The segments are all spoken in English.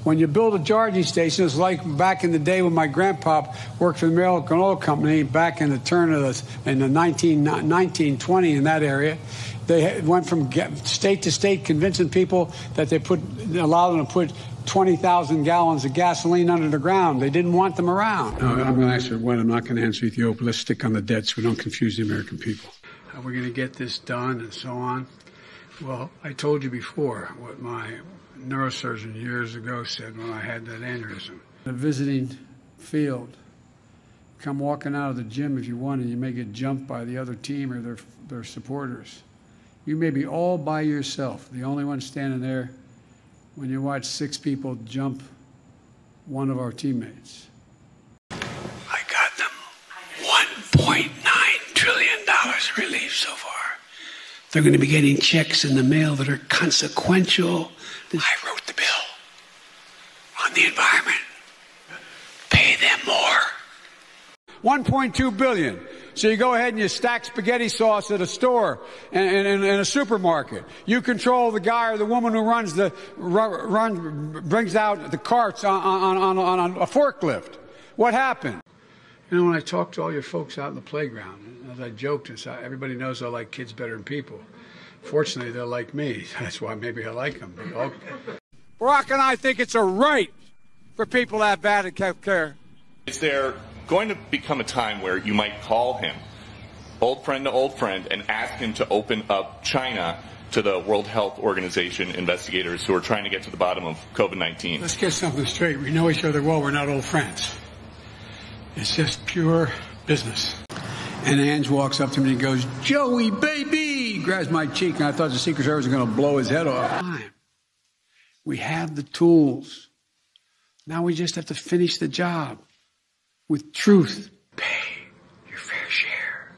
When you build a charging station, it's like back in the day when my grandpa worked for the American Oil Company back in the turn of in the 1920 in that area. They went from state to state convincing people that allowed them to put 20,000 gallons of gasoline under the ground. They didn't want them around. I'm going to answer one. I'm not going to answer Ethiopia. Let's stick on the debt so we don't confuse the American people. How are we going to get this done and so on? Well, I told you before what my neurosurgeon years ago said when I had that aneurysm. A visiting field. Come walking out of the gym if you want, and you may get jumped by the other team or their supporters. You may be all by yourself, the only one standing there when you watch 6 people jump one of our teammates. I got them $1.9 trillion relief so far. They're going to be getting checks in the mail that are consequential. I wrote the bill on the environment. Pay them more. $1.2 billion. So you go ahead and you stack spaghetti sauce at a store and in a supermarket. You control the guy or the woman who brings out the carts on a forklift. What happened? You know, when I talk to all your folks out in the playground, as I joked, everybody knows I like kids better than people. Fortunately, they're like me. That's why maybe I like them. Barack and I think it's a right for people to have bad health care. Is there going to become a time where you might call him, old friend to old friend, and ask him to open up China to the World Health Organization investigators who are trying to get to the bottom of COVID-19? Let's get something straight. We know each other well. We're not old friends. It's just pure business. And Ange walks up to me and goes, "Joey, baby!" grabs my cheek, and I thought the Secret Service was going to blow his head off. We have the tools. Now we just have to finish the job with truth. Pay your fair share.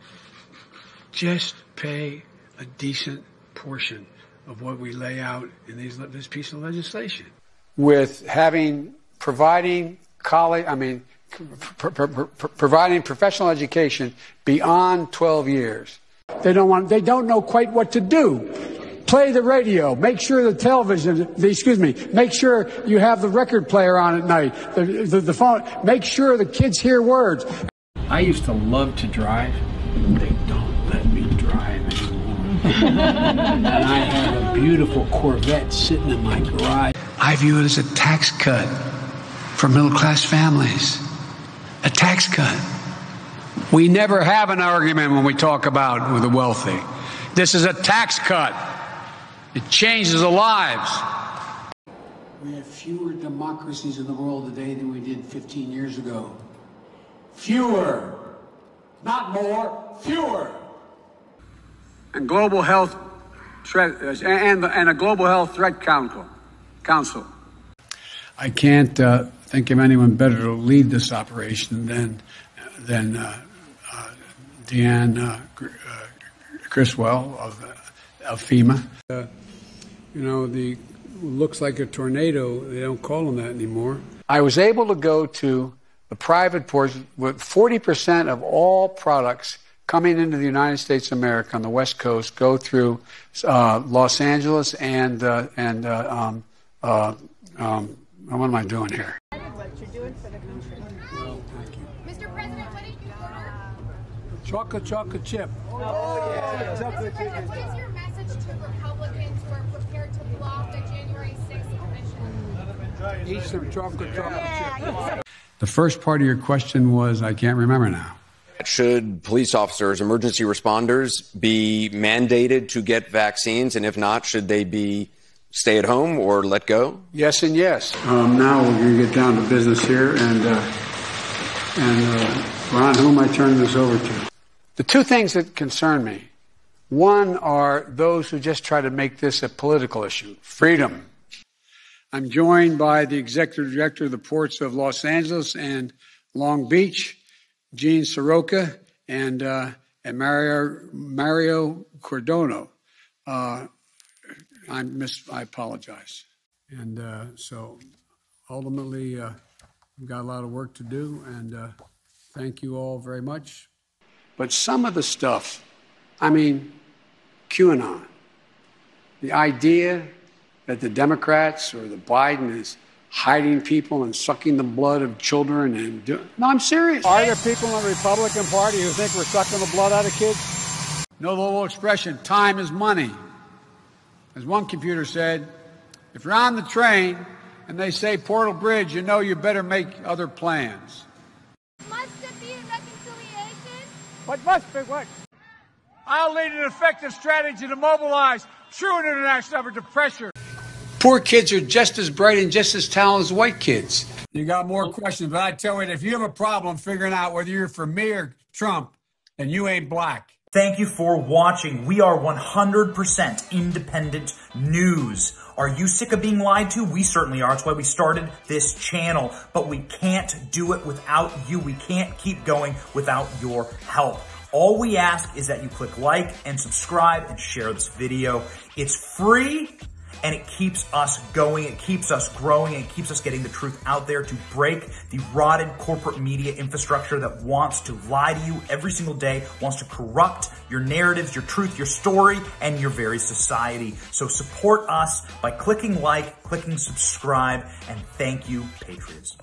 Just pay a decent portion of what we lay out in this piece of legislation. With providing professional education beyond 12 years. They don't know quite what to do. Play the radio. Make sure make sure you have the record player on at night. The phone. Make sure the kids hear words. I used to love to drive. They don't let me drive anymore. And I have a beautiful Corvette sitting in my garage. I view it as a tax cut for middle-class families. A tax cut. We never have an argument when we talk about with the wealthy. This is a tax cut. It changes the lives. We have fewer democracies in the world today than we did 15 years ago. Fewer. Not more, fewer. And global health threat and a global health threat council. I can't think of anyone better to lead this operation than Deanne Criswell of FEMA. Looks like a tornado. They don't call them that anymore. I was able to go to the private portion with 40% of all products coming into the United States of America on the West Coast go through Los Angeles and what am I doing here? What you're doing for the country. Well, thank you. Mr. President, what did you order? Chocolate chip. Oh, yeah. Mr. President, what is your message to Republicans who are prepared to block the January 6th commission? Eat some chocolate chip. The first part of your question was, I can't remember now. Should police officers, emergency responders, be mandated to get vaccines? And if not, should they be stay at home or let go? Yes and yes. Now we're going to get down to business here, and Ron, who am I turning this over to? The two things that concern me, one are those who just try to make this a political issue. Freedom. I'm joined by the executive director of the ports of Los Angeles and Long Beach, Gene Soroka, and Mario Cordono. I apologize. And so ultimately, we've got a lot of work to do, and thank you all very much. But some of the stuff, QAnon, the idea that the Democrats or the Biden is hiding people and sucking the blood of children no, I'm serious. Are there people in the Republican Party who think we're sucking the blood out of kids? Know the little expression, time is money. As one computer said, if you're on the train and they say Portal Bridge, you know you better make other plans. Must it be a reconciliation? What must be what? I'll lead an effective strategy to mobilize true international effort to pressure. Poor kids are just as bright and just as talented as white kids. You got more questions, but I tell you, if you have a problem figuring out whether you're for me or Trump, then you ain't black. Thank you for watching. We are 100% independent news. Are you sick of being lied to? We certainly are. That's why we started this channel. But we can't do it without you. We can't keep going without your help. All we ask is that you click like and subscribe and share this video. It's free. And it keeps us going, it keeps us growing, and it keeps us getting the truth out there to break the rotted corporate media infrastructure that wants to lie to you every single day, wants to corrupt your narratives, your truth, your story, and your very society. So support us by clicking like, clicking subscribe, and thank you, Patriots.